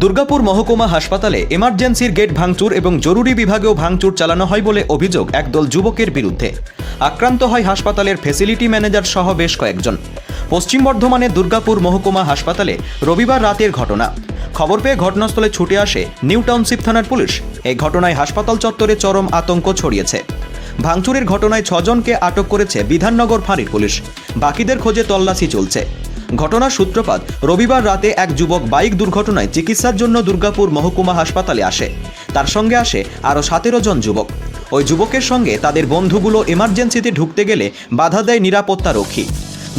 দুর্গাপুর মহকুমা হাসপাতালে এমার্জেন্সির গেট ভাঙচুর এবং জরুরি বিভাগেও ভাঙচুর চালানো হয় বলে অভিযোগ একদল যুবকের বিরুদ্ধে। আক্রান্ত হয় হাসপাতালের ফ্যাসিলিটি ম্যানেজার সহ বেশ কয়েকজন। পশ্চিম বর্ধমানের দুর্গাপুর মহকুমা হাসপাতালে রবিবার রাতের ঘটনা। খবর পেয়ে ঘটনাস্থলে ছুটে আসে নিউ টাউনশিপ থানার পুলিশ। এই ঘটনায় হাসপাতাল চত্বরে চরম আতঙ্ক ছড়িয়েছে। ভাঙচুরের ঘটনায় 6 জনকে আটক করেছে বিধাননগর ফাঁড়ির পুলিশ। বাকিদের খোঁজে তল্লাশি চলছে। ঘটনার সূত্রপাত রবিবার রাতে এক যুবক বাইক দুর্ঘটনায় চিকিৎসার জন্য দুর্গাপুর মহকুমা হাসপাতালে আসে। তার সঙ্গে আসে আরও 17 জন যুবক। ওই যুবকের সঙ্গে তাদের বন্ধুগুলো এমার্জেন্সিতে ঢুকতে গেলে বাধা দেয় নিরাপত্তা রক্ষী।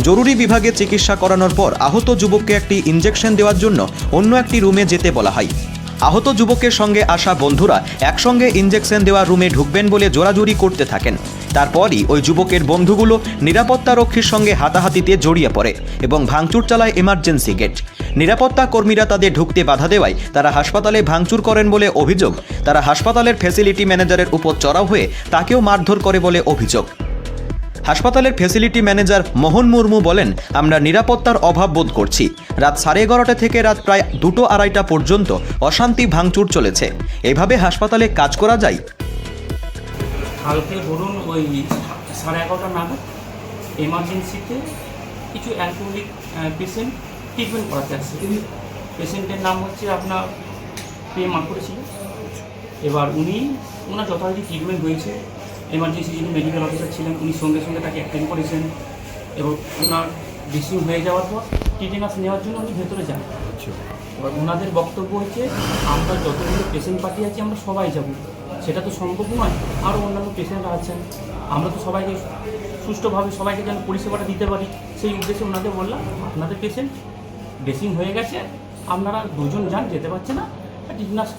জরুরি বিভাগে চিকিৎসা করানোর পর আহত যুবককে একটি ইঞ্জেকশন দেওয়ার জন্য অন্য একটি রুমে যেতে বলা হয়। আহত যুবকের সঙ্গে আসা বন্ধুরা একসঙ্গে ইঞ্জেকশন দেওয়া রুমে ঢুকবেন বলে জোরাজুরি করতে থাকেন। তারপরই ওই যুবকের বন্ধুগুলো নিরাপত্তা রক্ষীর সঙ্গে হাতাহাতিতে জড়িয়ে পড়ে এবং ভাঙচুর চালায় এমার্জেন্সি গেট। নিরাপত্তা কর্মীরা তাদের ঢুকতে বাধা দেওয়ায় তারা হাসপাতালে ভাঙচুর করেন বলে অভিযোগ। তারা হাসপাতালের ফ্যাসিলিটি ম্যানেজারের উপর চড়াও হয়ে তাকেও মারধর করে বলে অভিযোগ। হাসপাতালের ফ্যাসিলিটি ম্যানেজার মোহন মুর্মু বলেন, আমরা নিরাপত্তার অভাব বোধ করছি। রাত 11:30 থেকে রাত প্রায় 2-2:30 পর্যন্ত অশান্তি ভাঙচুর চলেছে। এভাবে হাসপাতালে কাজ করা যায়? কালকে ধরুন ওই 11:30 নাগাদ এমার্জেন্সিতে কিছু অ্যালকোহলিক পেশেন্ট ট্রিটমেন্ট করাতে আসছে। পেশেন্টের নাম হচ্ছে আপনার মাকুড়ে ছিল। এবার ওনার যথারীতি ট্রিটমেন্ট হয়েছে। এমার্জেন্সি যিনি মেডিকেল অফিসার ছিলেন উনি সঙ্গে সঙ্গে তাকে অ্যাটেন্ড করেছেন এবং ওনার ড্রেসিং হয়ে যাওয়ার পর টিটেনাস নেওয়ার জন্য উনি ভেতরে যান। এবার ওনাদের বক্তব্য হচ্ছে, আমরা যতগুলো পেশেন্ট পার্টি আছি আমরা সবাই যাব, সেটা তো সম্ভব নয়, আরও অন্যান্য পেশেন্টরা আছেন, আমরা তো সবাইকে সুষ্ঠুভাবে সবাইকে যেন পরিষেবাটা দিতে পারি, সেই উদ্দেশ্যে ওনাদের বললাম আপনাদের পেশেন্ট ড্রেসিং হয়ে গেছে, আপনারা 2 জন যান, যেতে পারছে না, টিটেনাস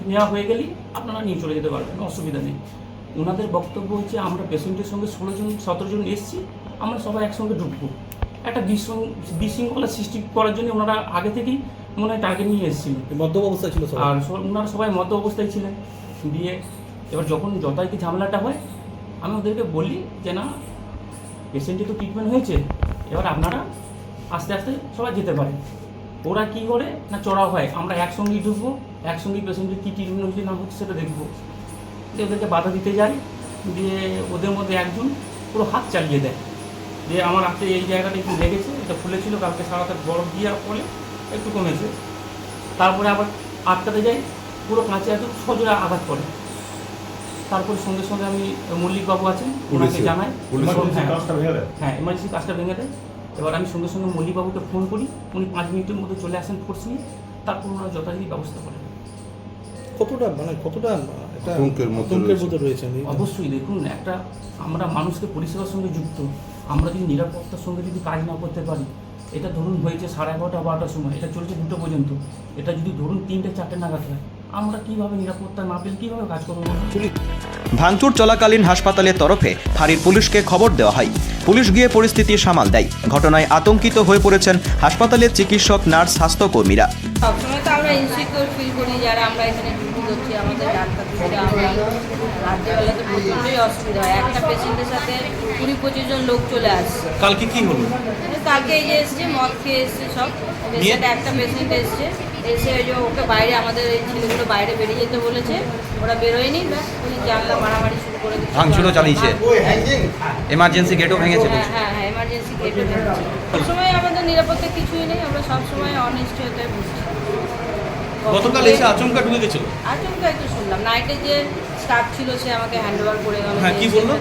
নেওয়া হয়ে গেলেই আপনারা নিয়ে চলে যেতে পারবেন, অসুবিধা নেই। ওনাদের বক্তব্য হচ্ছে, আমরা পেশেন্টের সঙ্গে 16-17 জন এসেছি, আমরা সবাই একসঙ্গে ঢুকবো। একটা বিশৃঙ্খলা সৃষ্টি করার জন্য ওনারা আগে থেকেই মনে হয় টার্গেট নিয়ে এসেছিলেন। মদ্য অবস্থায় ছিল আর ওনারা সবাই মদ্য অবস্থায় ছিলেন। দিয়ে এবার যখন যথারীতি ঝামেলাটা হয়, আমি ওদেরকে বলি যে না, পেশেন্টের তো ট্রিটমেন্ট হয়েছে, এবার আপনারা আস্তে আস্তে সবাই যেতে পারেন। ওরা কী করে না, চড়াও হয়, আমরা একসঙ্গেই ঢুকবো, একসঙ্গেই পেশেন্টের কী ট্রিটমেন্ট হচ্ছে না হচ্ছে সেটা দেখবো। দিয়ে ওদেরকে বাধা দিতে যাই, দিয়ে ওদের মধ্যে একজন পুরো হাত চালিয়ে দেয়। দিয়ে আমার হাতে এই জায়গাটা একটু লেগেছে, এটা ফুলেছিল, কালকে সারাতে বরফ দেওয়ার ফলে একটু কমেছে। তারপরে আবার আটকাতে যাই, পুরো কাঁচে একদম সজোরে আঘাত করে। তারপরে সঙ্গে সঙ্গে আমি মল্লিকবাবু আছেন, ওনাকে জানাই। হ্যাঁ, এমার্জেন্সি কাজটা ভেঙে দেয়। এবার আমি সঙ্গে সঙ্গে মল্লিকবাবুকে ফোন করি, উনি 5 মিনিটের মধ্যে চলে আসেন ফোর্স নিয়ে। তারপর ওনারা যথারীতি ব্যবস্থা করেন। কতটা আতঙ্কের মধ্যে রয়েছে? অবশ্যই দেখুন, আমরা মানুষকে পরিষেবার সঙ্গে যুক্ত, আমরা যদি নিরাপত্তার সঙ্গে যদি কাজ না করতে পারি, এটা ধরুন হয়েছে 11:30-12টার সময়, এটা চলছে 2টো পর্যন্ত, এটা যদি ধরুন 3-4টে নাগাদ হয়, আমরা কীভাবে নিরাপত্তা না পেলে কীভাবে কাজ করবো? ভাঙচুর চলাকালীন হাসপাতালের তরফে ফাঁড়ির পুলিশকে খবর দেওয়া হয়। পুলিশ গিয়ে পরিস্থিতি সামাল দেয়। ঘটনায় আতঙ্কিত হয়ে পড়েছেন হাসপাতালের চিকিৎসক, নার্স, স্বাস্থ্যকর্মীরা। সবসময় তো আমরা ইনসিকিউর ফিল করি, যারা আমরা এখানে ডিউটি করছি, আমাদের ডাক্তার দিদিরা, আমরা রাত্রেবেলাতে প্রচণ্ডই অসুবিধা হয়। একটা পেশেন্টের সাথে 20-25 জন লোক চলে আসছে। কালকে কি হলো? কালকে এই যে এসছে, মদ খেয়ে এসছে সব। একটা পেশেন্ট এসছে, এসে ওই যে ওকে বাইরে, আমাদের এই ছেলেগুলো বাইরে বেরিয়ে যেতে বলেছে, ওরা বেরোয়নি, উনি জানলা মারামারি শুরু করে দিচ্ছে, ভাঙচুরও চালিয়েছে, এমার্জেন্সি গেটও ভেঙেছে। হ্যাঁ, এমার্জেন্সি গেটও ভেঙেছে। সবসময় আমাদের নিরাপত্তা কিছুই নেই, আমরা সবসময় অনেস্ট হতে বুঝছি। গতকাল এসে আচমকা ঢুকে গেছিল? আচমকা একটু শুনলাম, নাইটে যে স্টাফ ছিল সে আমাকে হ্যান্ডওভার করে গেল। হ্যাঁ, কি বললো?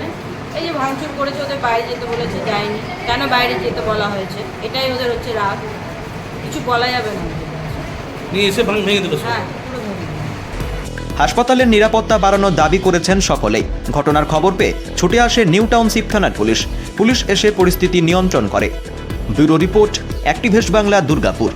এই যে ভাঙচুর করেছে, ওদের বাইরে যেতে বলেছে, যায়নি। কেন বাইরে যেতে বলা হয়েছে, এটাই ওদের হচ্ছে রাগ, কিছু বলা যাবে না। নিয়ে এসে ভেঙে দিল। হ্যাঁ, পুরো ভেঙে দিল। হাসপাতালের নিরাপত্তা বাড়ানোর দাবি করেছেন সকলেই। ঘটনার খবর পেয়ে ছুটে আসে নিউ টাউনশিপ থানার পুলিশ। পুলিশ এসে পরিস্থিতি নিয়ন্ত্রণ করে। Bureau report, activist Bangla, Durgapur.